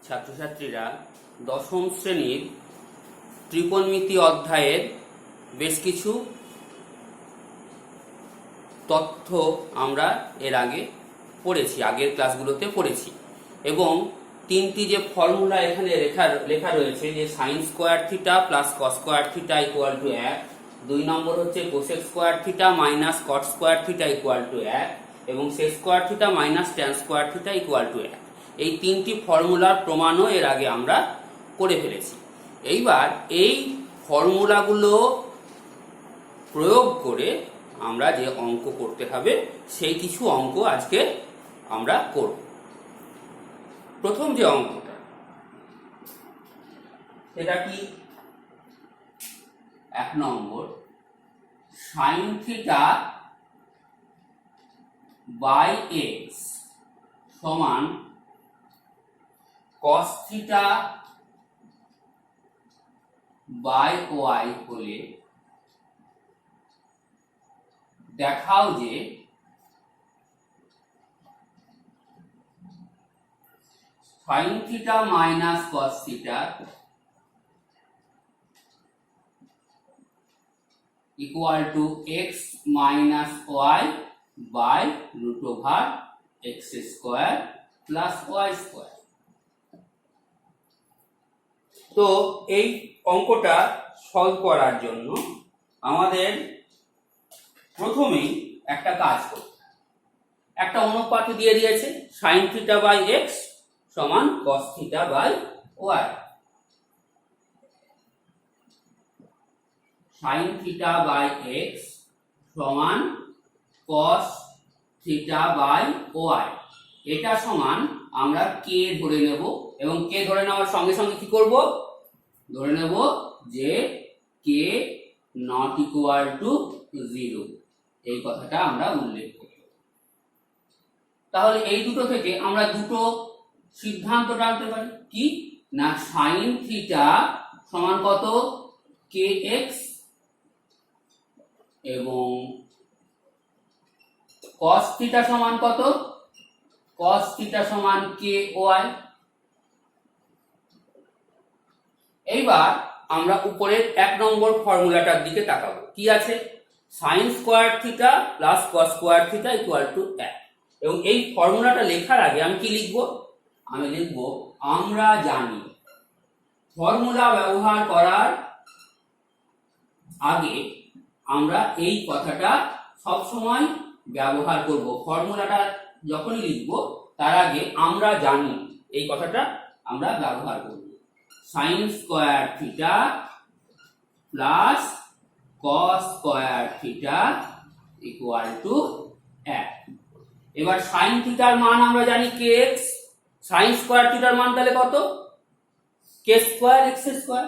ছাত্রছাত্রীরা দশম শ্রেণীর ত্রিকোণমিতি অধ্যায়ের বেশ কিছু তথ্য আমরা এর আগে পড়েছি, আগের ক্লাসগুলোতে পড়েছি এবং তিনটি যে ফর্মুলা এখানে লেখা রয়েছে যে sine square theta plus cos square theta equal to 1, 2 নম্বর হচ্ছে cosec square theta minus cot square theta equal to 1 এবং sec square theta minus tan square theta equal to 1। এই তিনটি ফর্মুলার প্রমাণও এর আগে আমরা করে ফেলেছি। এইবার এই ফর্মুলাগুলো প্রয়োগ করে আমরা যে অঙ্ক করতে হবে সেই কিছু অঙ্ক আজকে আমরা করব। প্রথম যে অঙ্কটা সেটা কি, 1 নম্বর সাইন থিটা বাই এক্স সমান কস থিটা বাই ওয়াই হলে দেখাও যে sine theta minus cos theta equal to x minus y by root over x square plus y square. তো এই অঙ্কটা সলভ করার জন্য আমাদের প্রথমেই একটা কাজ করতে হবে। একটা অনুপাত দিয়ে দিয়েছে সাইন থিটা বাই এক্স সমান cos theta by y. Sine theta by x সমান কস থিটা বাই ওয়াই, এটা সমান আমরা কে ধরে নেব এবং কে ধরে নেওয়ার সঙ্গে সঙ্গে কি করব, ধরে নেব যে কে নট ইকুয়াল টু 0, এই কথাটা আমরা উল্লেখ করি। তাহলে এই দুটো থেকে আমরা দুটো সিদ্ধান্ত টানতে পারি কি না, সাইন থিটা সমান কত কে এক্স এবং কস থিটা সমান কত, কস থিটা সমান কে ওয়াই। এইবার আমরা উপরের 1 নম্বর ফর্মুলাটার দিকে তাকাবো। কি আছে, sign square theta plus cos square theta equal to 1 এবং এই ফর্মুলাটা লেখার আগে আমি কি লিখব, আমি লিখব আমরা জানি। ফর্মুলা ব্যবহার করার আগে আমরা এই কথাটা সব সময় ব্যবহার করব। ফর্মুলাটা যখনই লিখব তার আগে আমরা জানি এই কথাটা আমরা ব্যবহার করব। Sign square theta plus cos square theta equal to 1। এবার সাইন থিটার মান আমরা জানি কে এক্স, সাইন স্কোয়ার থিটার মান তাহলে কত, K square X square,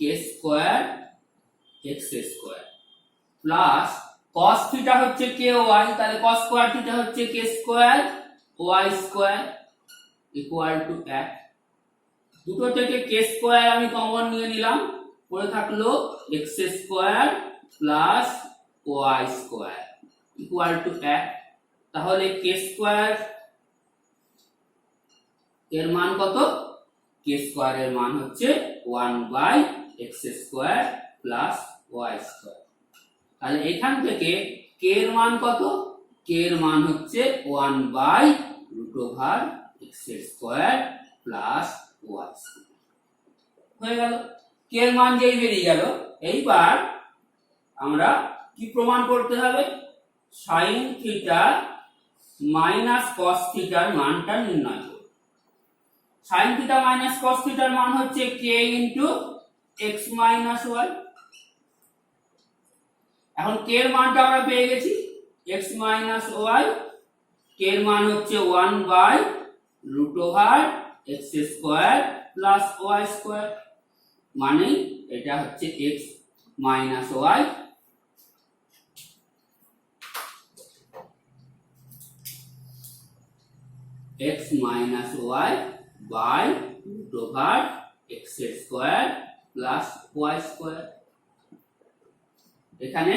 K square X square plus cos theta হচ্ছে কে ওয়াই, তাহলে কস স্কোয়ার থিটা হচ্ছে K square Y square equal to 1। দুটো থেকে কে স্কোয়ার আমি কমন নিয়ে নিলাম, পড়ে থাকলো x square plus y square equal to 1। তাহলে কে স্কোয়ার এর মান কত, কে স্কোয়ার এর মান হচ্ছে 1 by x square plus y square. তাহলে এখান থেকে কে এর মান কত, কে এর মান হচ্ছে 1 by root over x square plus y square হয়ে গেল। কে এর মান যেই বেরিয়ে গেল, এইবার আমরা কি প্রমাণ করতে হবে, সাইন থিটা মাইনাস কস থিটার মানটা নির্ণয় করব। সাইন থিটা মাইনাস কস থিটার মান হচ্ছে কে ইনটু এক্স মাইনাস ওয়াই। এখন কে এর মানটা আমরা পেয়ে গেছি এক্স মাইনাস ওয়াই, কে এর মান হচ্ছে 1 by root over x square plus y square, মানে এটা হচ্ছে x minus y x minus y by root over x square plus y square. এখানে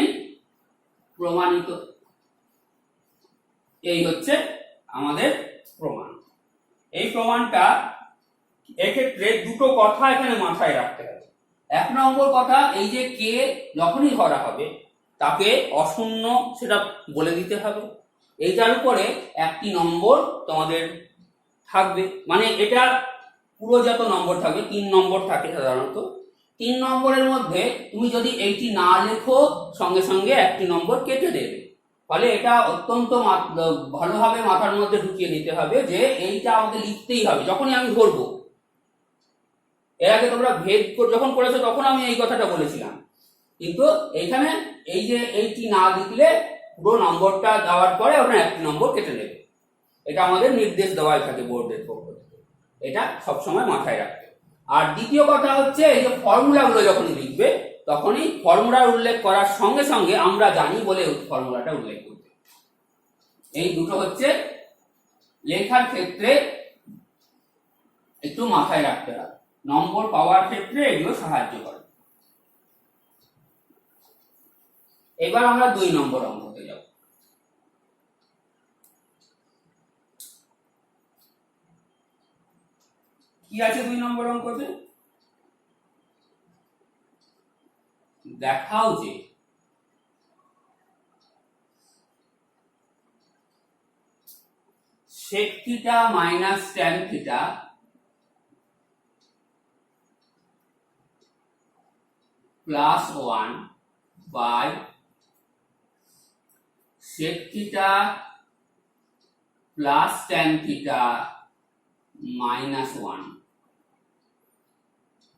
প্রমাণিত। এই হচ্ছে আমাদের প্রমাণ। এই প্রমাণটা এক্ষেত্রে দুটো কথা এখানে মাথায় রাখতে হবে। এক নম্বর কথা, এই যে কে যখনই ধরা হবে তাকে অশূন্য সেটা বলে দিতে হবে। এইটার উপরে একটি নম্বর তোমাদের থাকবে, মানে এটা পুরো যত নম্বর থাকবে 3 নম্বর থাকে সাধারণত। 3 নম্বরের মধ্যে তুমি যদি এইটি না লেখো সঙ্গে সঙ্গে একটি নম্বর কেটে দেবে। ফলে এটা অত্যন্ত ভালোভাবে মাথার মধ্যে ঢুকিয়ে নিতে হবে যে এইটা আমাকে লিখতেই হবে যখনই আমি ধরবো। এর আগে তোমরা ভেদ যখন করেছো তখন আমি এই কথাটা বলেছিলাম, কিন্তু এইখানে এই যে এইটি না লিখলে পুরো নম্বরটা দেওয়ার পরে ওখানে একটি নম্বর কেটে নেবে। এটা আমাদের নির্দেশ দেওয়াই থাকে বোর্ডের পক্ষ থেকে, এটা সবসময় মাথায় রাখবে। আর দ্বিতীয় কথা হচ্ছে, এই যে ফর্মুলাগুলো যখনই লিখবে তখনই ফর্মুলার উল্লেখ করার সঙ্গে সঙ্গে আমরা জানি বলে ফর্মুলাটা উল্লেখ করবে। এই দুটো হচ্ছে লেখার ক্ষেত্রে একটু মাথায় রাখতে হবে, নম্বর পাওয়ার ক্ষেত্রে এগুলো সাহায্য করে। এবার আমরা 2 নম্বর অঙ্কতে যাব। কি আছে 2 নম্বর অঙ্কতে? দেখাও যে sec θ minus tan θ plus 1 by sec θ plus tan θ minus 1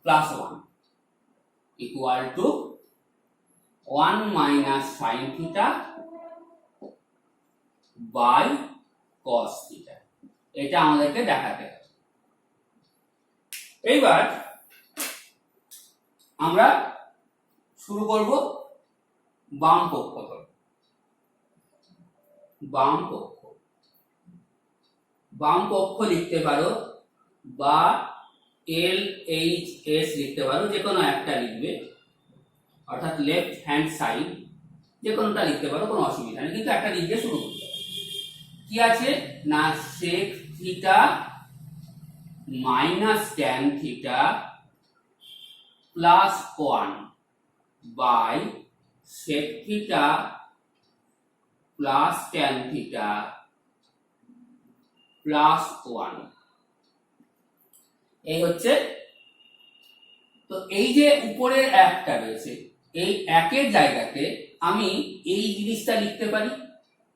plus 1 equal to 1 minus sin θ by cos θ। এটা আমাদেরকে দেখাতে হবে। এইবার আমরা শুরু করব বাম পক্ষ থেকে। বাম পক্ষ লিখতে পারো বা LHS লিখতে পারো, যে কোনো একটা লিখবে, অর্থাৎ লেফট হ্যান্ড সাইড, যে কোনোটা লিখতে পারো, কোনো অসুবিধা নেই, কিন্তু একটা লিখতে শুরু করতে হবে। কি আছে না, sec θ minus tan θ plus 1 by sec θ plus tan θ plus 1। এই হচ্ছে, তো এই যে উপরের একটা রয়েছে, এই একের জায়গাতে আমি এই জিনিসটা লিখতে পারি,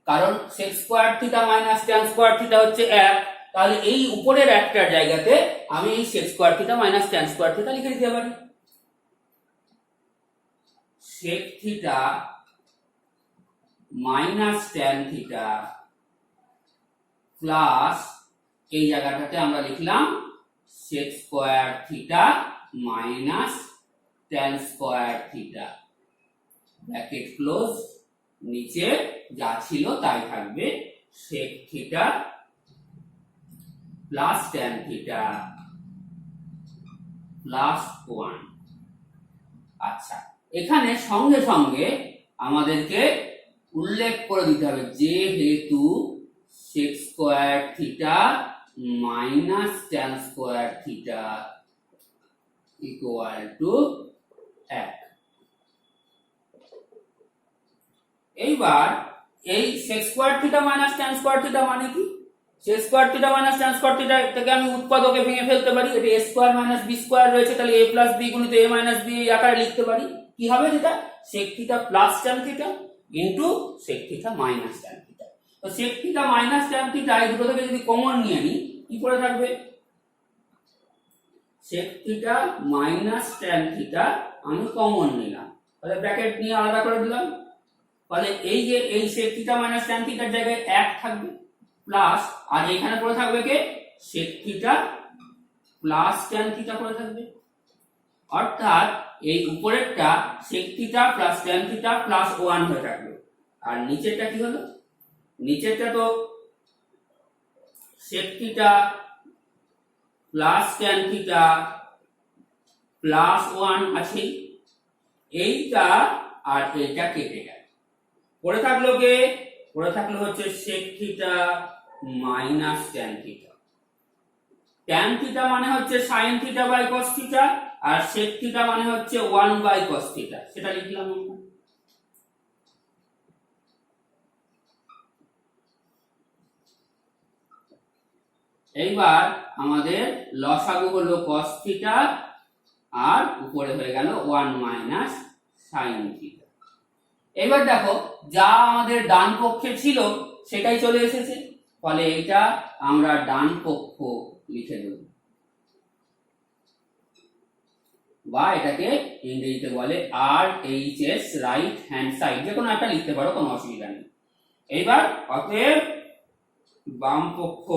কারণ sec square θ minus tan square θ হচ্ছে 1, তাহলে এই উপরের একটার জায়গাতে আমি এই sec square θ minus tan square θ লিখে দিতে পারি। sec θ minus tan θ প্লাস এই জায়গাটাতে আমরা লিখলাম sec square θ minus tan square θ, bracket close, নিচে যা ছিল তাই থাকবে, sec θ প্লাস tan θ প্লাস 1। আচ্ছা, এখানে সঙ্গে সঙ্গে আমাদেরকে উল্লেখ করে দিতে হবে যেহেতু sec square θ minus tan square θ equal to 1। এইবার এই sec square θ minus tan square θ মানে কি? sec square θ minus tan square θ থেকে আমি উৎপাদকে ভেঙে ফেলতে পারি, এটা a square minus b square রয়েছে, তাহলে a plus b গুণিত a minus b এই আকারে লিখতে পারি। কি হবে যেটা, sec θ plus tan θ into sec θ minus tan θ। তো sec θ minus tan θ এই দুটো থেকে যদি কমন নিয়ে নিই, কি পড়ে থাকবে, sec θ minus tan θ আমি কমন নিলাম, তাহলে ব্র্যাকেট নিয়ে আলাদা করে দিলাম, তাহলে এই যে এই sec θ minus tan θ এর জায়গায় 1 থাকবে, প্লাস আর এখানে পড়ে থাকবে কে, sec θ প্লাস tan θ পড়ে থাকবে, অর্থাৎ এই উপরেরটা sec θ প্লাস tan θ প্লাস 1 হয়ে থাকবে। আর নিচেরটা কি হলো, নিচেরটা তো sec θ প্লাস tan θ প্লাস 1 আছে, এইটা আর এইটা কেটে গেল, পড়ে থাকলো কে, পড়ে থাকলো হচ্ছে sec θ minus tan θ। Tan theta মানে হচ্ছে sine theta by cos theta, আর সেক থিটা মানে হচ্ছে 1 বাই কস থিটা, সেটা লিখলাম আমরা। এইবার আমাদের লসাগু হলো কস থিটা, আর উপরে হয়ে গেল 1 মাইনাস সাইন থিটা। এবার দেখো যা আমাদের ডান পক্ষে ছিল সেটাই চলে এসেছে, ফলে এটা আমরা ডান পক্ষ লিখে দেব, বা এটাকে ইংরেজিতে বলে RHS, রাইট হ্যান্ড সাইড, যে কোনো একটা লিখতে পারো, কোনো অসুবিধা নেই। এইবার অতএব বাম পক্ষ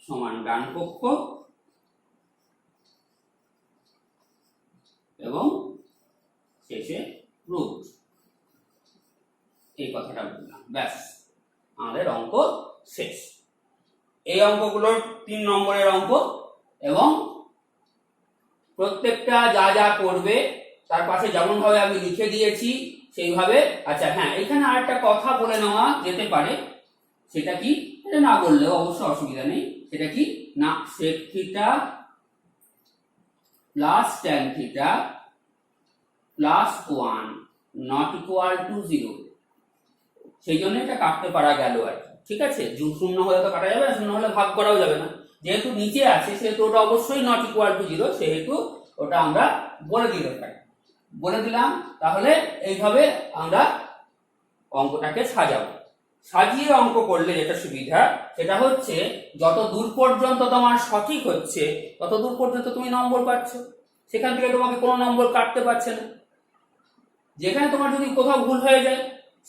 সমান ডান পক্ষ, এবং শেষে রুট, এই কথাটা বললাম, ব্যাস আমাদের অঙ্ক শেষ। এই অঙ্কগুলোর 3 নম্বরের অঙ্ক, এবং প্রত্যেকটা যা যা করবে তার পাশে যেমন ভাবে আমি লিখে দিয়েছি সেইভাবে। আচ্ছা হ্যাঁ, এখানে আরেকটা কথা বলে নেওয়া যেতে পারে, সেটা কি, এটা না বললেও অবশ্য অসুবিধা নেই, সেটা কি না, sec theta plus tan theta plus 1 not equal to 0, সেই জন্য এটা কাটতে পারা গেল আর কি। ঠিক আছে, শূন্য হলে তো কাটা যাবে না, শূন্য হলে ভাগ করাও যাবে না, যেহেতু নিচে আছে সেহেতু ওটা অবশ্যই নট ইকুয়াল টু 0, সেহেতু ওটা আমরা বলে দিতে পারি, বলে দিলাম। তাহলে এইভাবে আমরা অঙ্কটাকে সাজাবো। সাজিয়ে অঙ্ক করলে যেটা সুবিধা সেটা হচ্ছে যত দূর পর্যন্ত তোমার সঠিক হচ্ছে তত দূর পর্যন্ত তুমি নম্বর পাচ্ছ, সেখান থেকে তোমাকে কোনো নম্বর কাটতে পারছে না। যেখানে তোমার যদি কোথাও ভুল হয়ে যায়,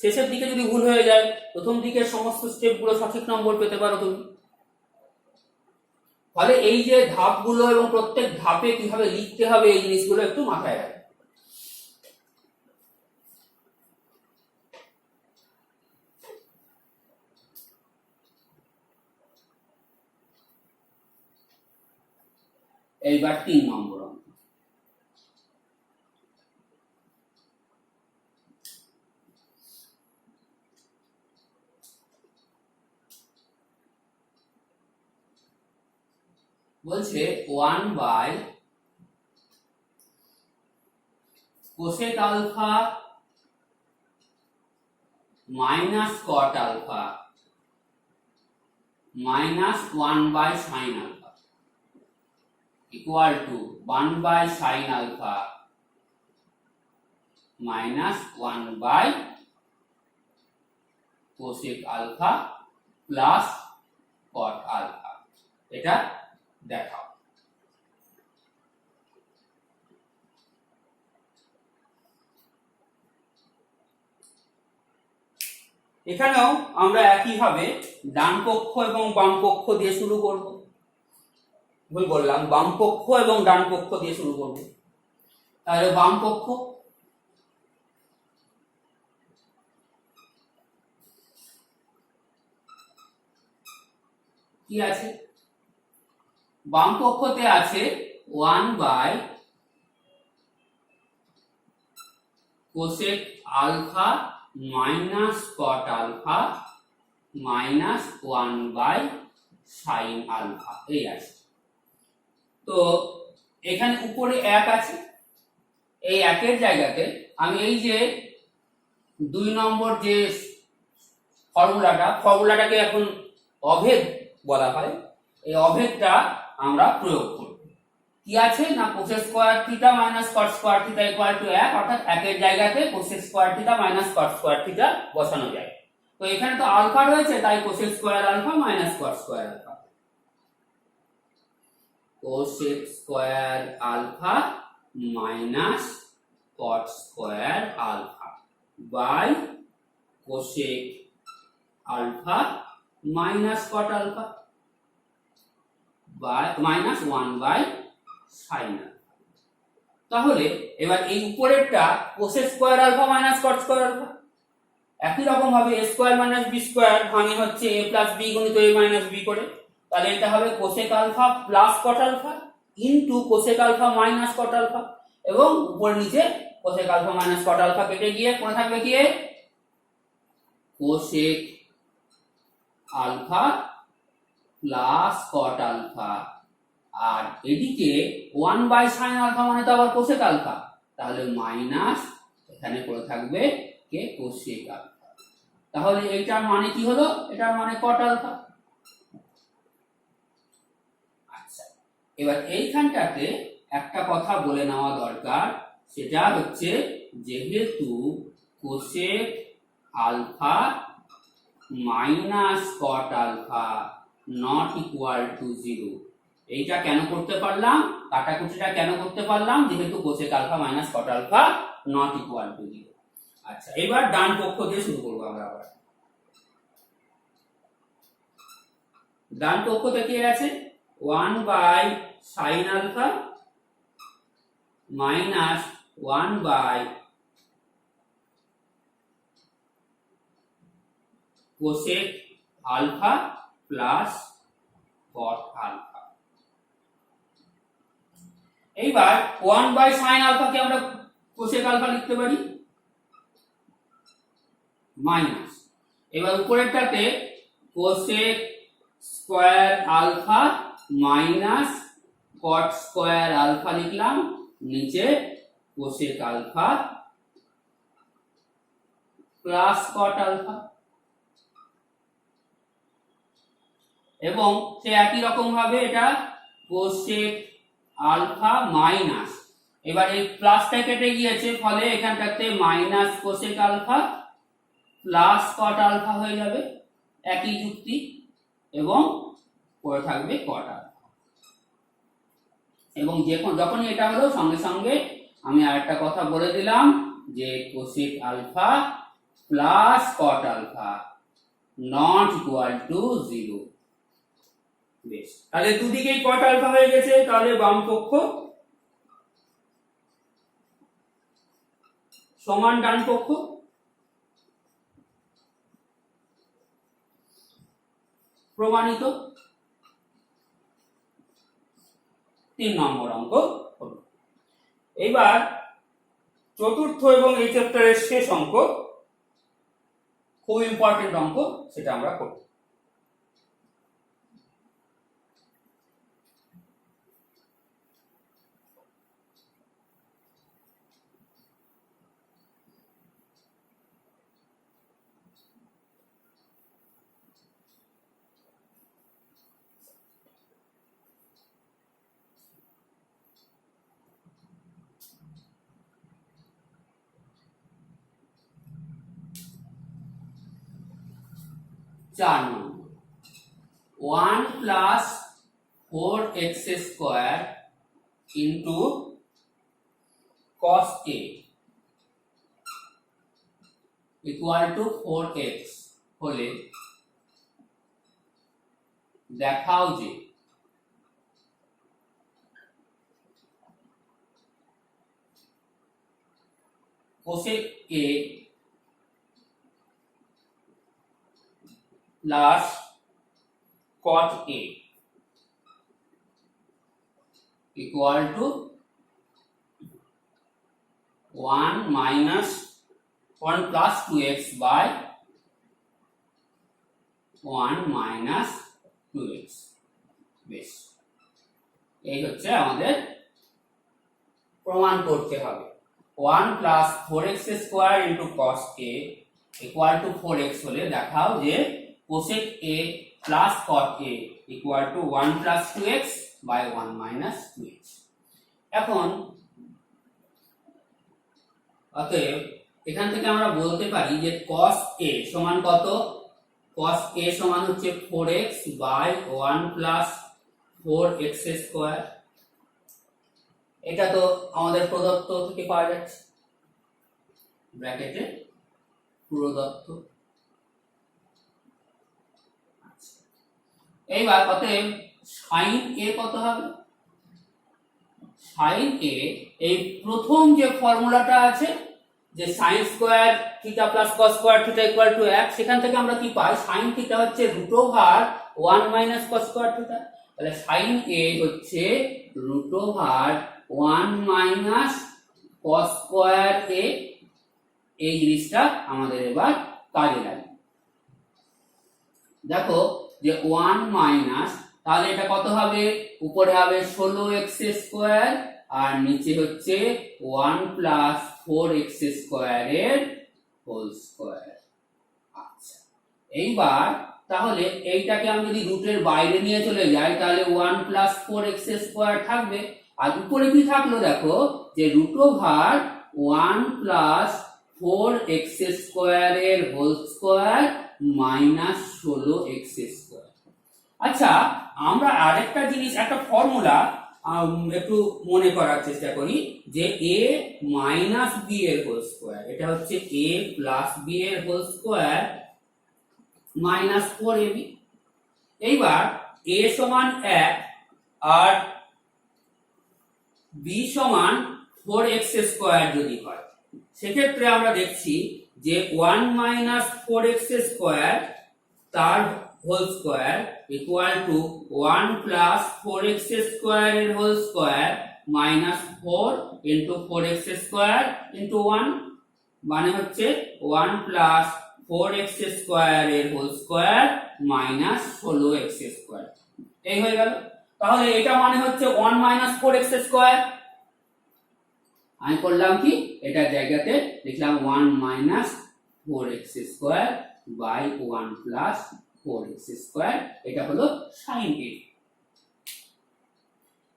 শেষের দিকে যদি ভুল হয়ে যায়, প্রথম দিকের সমস্ত স্টেপগুলো সঠিক নম্বর পেতে পারো তুমি। ফলে এই যে ধাপগুলো এবং প্রত্যেক ধাপে কিভাবে লিখতে হবে এই জিনিসগুলো একটু মাথায় রাখবে। এইবার 3 নম্বর অঙ্ক। বলছে 1 by cosec alpha minus cot alpha minus 1 by sine alpha equal to 1 by sine alpha minus 1 by cosec alpha plus cot alpha. এটা দেখাও। এখানেও আমরা একইভাবে ডান পক্ষ এবং বাম পক্ষ দিয়ে শুরু করব। ভুল বললাম, বাম পক্ষ এবং ডান পক্ষ দিয়ে শুরু করব। তাহলে বাম পক্ষ কি আছে, বাম পক্ষতে আছে 1 by cosec alpha minus cot alpha minus 1 by sine alpha, এই আছে। তো এখানে উপরে 1 আছে, এই 1 জায়গাতে আমি এই যে 2 নম্বর যে ফর্মুলাটাকে এখন অভেদ বলা হয়, এই অভেদটা আমরা প্রয়োগ করব। কি আছে না, cosec square theta minus cot square theta equal to 1, অর্থাৎ 1 জায়গাতে cosec square theta minus cot square theta বসানো যায়। তো এখানে তো আলফা রয়েছে, তাই cosec square alpha minus cot square alpha, cosec square alpha minus cot square alpha by cosec alpha minus cot alpha by minus 1 by sine alpha. তাহলে এবার এই উপরেরটা cosec square alpha minus cot square alpha, একই রকম ভাবে a square minus b square ভাঙে হচ্ছে a plus b গুণিত a মাইনাস b করে, তাহলে এটা হবে cosec alpha plus cot alpha into cosec alpha minus cot alpha, এবং উপর নিচে cosec alpha minus cot alpha কেটে গিয়ে কোন থাকবে কি, cosec alpha plus cot alpha, আর এদিকে 1/sin আলফা মানে তো আবার কোসেক আলফা, তাহলে মাইনাস এখানে পড়ে থাকবে কে কোসেক আলফা। তাহলে এইটার মানে কি হলো? এটার মানে কট আলফা। আচ্ছা, এবার এইখানটাতে একটা কথা বলে নেওয়া দরকার, সেটা হচ্ছে যেহেতু cosec alpha minus cot alpha not equal to 0, এইটা কেন করতে পারলাম, কাটাকুটিটা কেন করতে পারলাম? যেহেতু cosec alpha minus cot alpha not equal to 0। আচ্ছা, এবার ডান পক্ষ দিয়ে শুরু করবো আমরা আবার। ডান পক্ষতে কি আছে? 1/sin alpha minus 1/cosec alpha plus cot alpha. এইবার 1/sin আলফা কে আমরা cosec আলফা লিখতে পারি মাইনাস, এবার উপরেরটাতে cosec square alpha minus cot square alpha লিখলাম, নিচে cosec alpha plus cot alpha. এবং সে একই রকম ভাবে এটা cosec আলফা মাইনাস, এবার এই প্লাসটা কেটে গিয়েছে, ফলে এখানটাতে minus cosec alpha plus cot alpha হয়ে যাবে, একই যুক্তি, এবং পড়ে থাকবে cot আলফা। এবং যখনই এটা হলো সঙ্গে সঙ্গে আমি আরেকটা কথা বলে দিলাম যে cosec alpha plus cot alpha not equal to 0। বেশ, তাহলে দুদিকেই cot আলফা হয়ে গেছে, তাহলে বাম পক্ষ সমান ডান পক্ষ। প্রমাণিত। 3 নম্বর অঙ্ক হলো। এইবার চতুর্থ এবং এই চ্যাপ্টারের শেষ অঙ্ক, খুব ইম্পর্টেন্ট অঙ্ক, সেটা আমরা করব। চার নম্বর, 1 plus 4x square into cos a equal two 4x হলে দেখাও যে cosec a plus cot a equal to 1 minus 1 plus 2x by 1 minus 2x। বেশ, এই হচ্ছে আমাদের প্রমাণ করতে হবে। 1 plus 4x square into cos a equal to 4x হলে দেখাও যে cosec a plus cot a equal to 1 plus 2x by 1 minus 2x। এখন অতএব এখান থেকে আমরা বলতে পারি যে cos a সমান কত? cos a সমান হচ্ছে 4x by 1 plus 4x square. এটা তো আমাদের প্রদত্ত থেকে পাওয়া যাচ্ছে, ব্র্যাকেটে প্রদত্ত। এইবার অতএব sin a কত হবে? sin a এই প্রথম যে ফর্মুলাটা আছে যে sin square theta plus cos square theta equal to 1, সেখান থেকে আমরা কি পাই? sin থিটা হচ্ছে root over 1 minus cos square theta, তাহলে sin a হচ্ছে root over 1 minus cos square a। এই জিনিসটা আমাদের এবার কাজে লাগে। দেখো যে 1 মাইনাস, তাহলে এটা কত হবে, উপরে হবে 16x স্কয়ার আর নিচে হচ্ছে 1 প্লাস 4x স্কয়ারের হোল স্কয়ার। আচ্ছা, এইবার তাহলে এইটাকে আমি যদি রুটের বাইরে নিয়ে চলে যাই তাহলে 1 প্লাস 4x স্কয়ার থাকবে, আর উপরে কি থাকলো দেখো যে রুট ওভার 1 প্লাস 4x স্কয়ারের whole square minus 16x square. আচ্ছা, আমরা আরেকটা জিনিস, একটা ফর্মুলা একটু মনে করার চেষ্টা করি যে a মাইনাস b এর হোল স্কয়ার, এটা হচ্ছে a প্লাস b এর হোল স্কয়ার মাইনাস 4ab। এইবার a সমান 1 আর b সমান 4x স্কয়ার যদি হয়, সেক্ষেত্রে আমরা দেখছি যে 1 মাইনাস 4x স্কয়ার তার whole square equal to 1 plus 4x square এর whole square minus 4 into 4x square into 1, মানে হচ্ছে 1 প্লাস 4x স্কয়ার এর whole square minus 16x square. এই হয়ে গেল। তাহলে এটা মানে হচ্ছে 1 মাইনাস 4x স্কয়ার। আমি করলাম কি, এটার জায়গাতে লিখলাম 1 minus 4x square by 1 plus 4x square, এটা হলো sin a।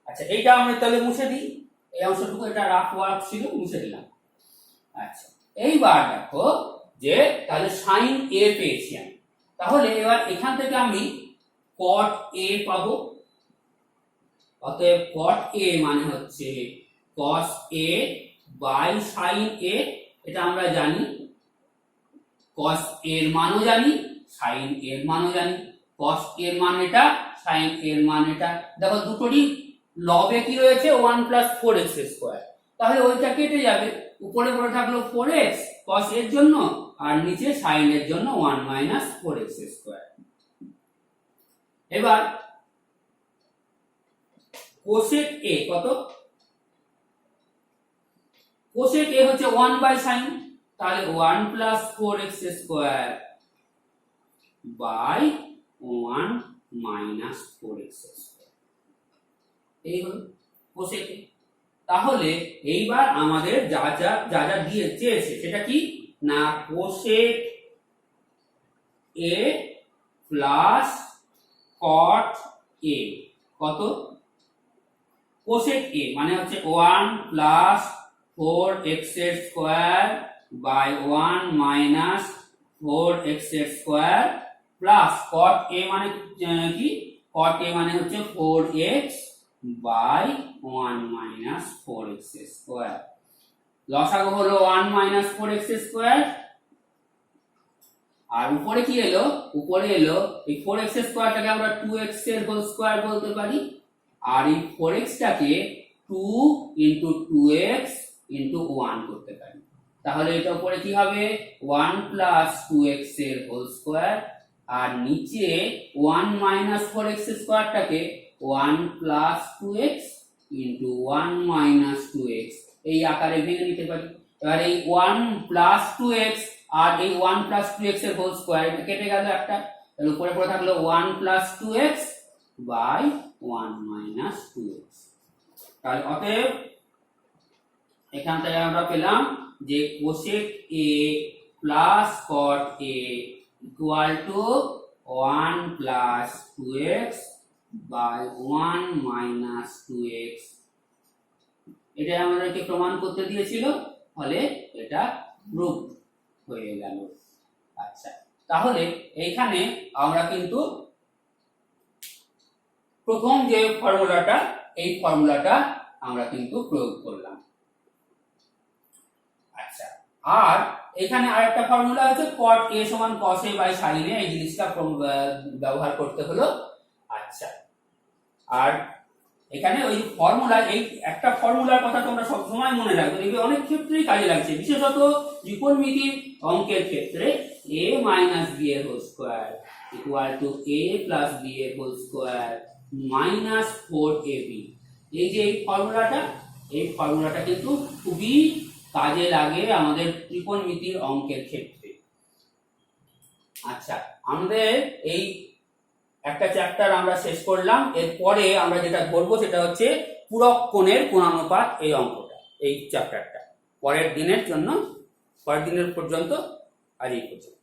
আচ্ছা, এইটা আমরা তাহলে মুছে দিই, এই অংশটুকু এটা রাফ ওয়ার্ক ছিল, মুছে দিলাম। আচ্ছা, এইবার দেখো যে তাহলে sin a পেয়েছি আমি, তাহলে এবার এখান থেকে আমি cot a পাবো। অতএব cot a মানে হচ্ছে cos a by sin a, এটা আমরা জানি। cos এর মানও জানি, sin এর মানও জানি। cos এর মান এটা, sin এর মান এটা। দেখো দুটোরই লবে কি রয়েছে 1 প্লাস 4x স্কয়ার, তাহলে ওইটা কেটে যাবে, উপরে পড়ে থাকলো 4x cos এর জন্য আর নিচে sin এর জন্য 1 মাইনাস 4x স্কয়ার। এবার cosec a কত, cosec a হচ্ছে 1 বাই sin, তাহলে 1 plus 4x square by 1 minus 4x square, এই হলো cosec a। তাহলে এইবার আমাদের যা যা দিয়ে চেয়েছে সেটা কি না, cosec a plus cot a কত, cosec a মানে হচ্ছে 1 plus 4x square by 1 minus 4x square plus cot a মানে কি, cot a মানে হচ্ছে 4x by 1 minus 4x square. লসাগু হলো 1 মাইনাস 4x স্কয়ার, আর উপরে কি এলো, উপরে এলো এই 4x স্কয়ারটাকে আমরা 2x এর হোল স্কয়ার বলতে পারি, আর এই 4x টাকে 2 ইনটু 2x ইনটু 1 করতে পারি। তাহলে এটা উপরে কি হবে 1 প্লাস 2x এর হোল স্কয়ার, আর নিচে 1 minus 4x স্কয়ারটাকে 1 plus 2x into 1 minus 2x এই আকারে ভেঙে নিতে পারি। এবার এই 1 প্লাস 2x আর এই 1 প্লাস 2x এর হোল স্কয়ার এটা কেটে গেল একটা, এর উপরে পড়ে থাকলো 1 plus 2x by 1 minus 2x। তাহলে অতএব এখান থেকে আমরা পেলাম যে cosec a plus cot a equal to 1 plus 2x by 1 minus 2x। এটা আমাদেরকে প্রমাণ করতে দিয়েছিল, ফলে এটা প্রুফ হয়ে গেল। আচ্ছা, তাহলে এইখানে আমরা কিন্তু প্রথম যে ফর্মুলাটা, এই ফর্মুলাটা আমরা কিন্তু প্রয়োগ করলাম। আচ্ছা, আর এখানে আরেকটা ফর্মুলা আছে cot a সমান cos a by sin a, এই জিনিসটা ব্যবহার করতে হলো। আচ্ছা, আর এখানে ওই ফর্মুলা, এই একটা ফর্মুলার কথা তোমরা সব সময় মনে রাখবে, দেখবে অনেক ক্ষেত্রেই কাজে লাগছে, বিশেষত ত্রিকোণমিতির অঙ্কের ক্ষেত্রে a মাইনাস b এর whole square equal to a plus b এর হোল স্কয়ার মাইনাস 4ab। এই যে এই ফর্মুলাটা কিন্তু খুবই কাজে লাগে আমাদের ত্রিকোণমিতির অঙ্কের ক্ষেত্রে। আচ্ছা, আমাদের এই একটা চ্যাপ্টার আমরা শেষ করলাম। এরপরে আমরা যেটা করবো সেটা হচ্ছে পূরক কোণের কোণানুপাত, এই অঙ্কটা, এই চ্যাপ্টারটা পরের দিনের পর্যন্ত আজ এই পর্যন্ত।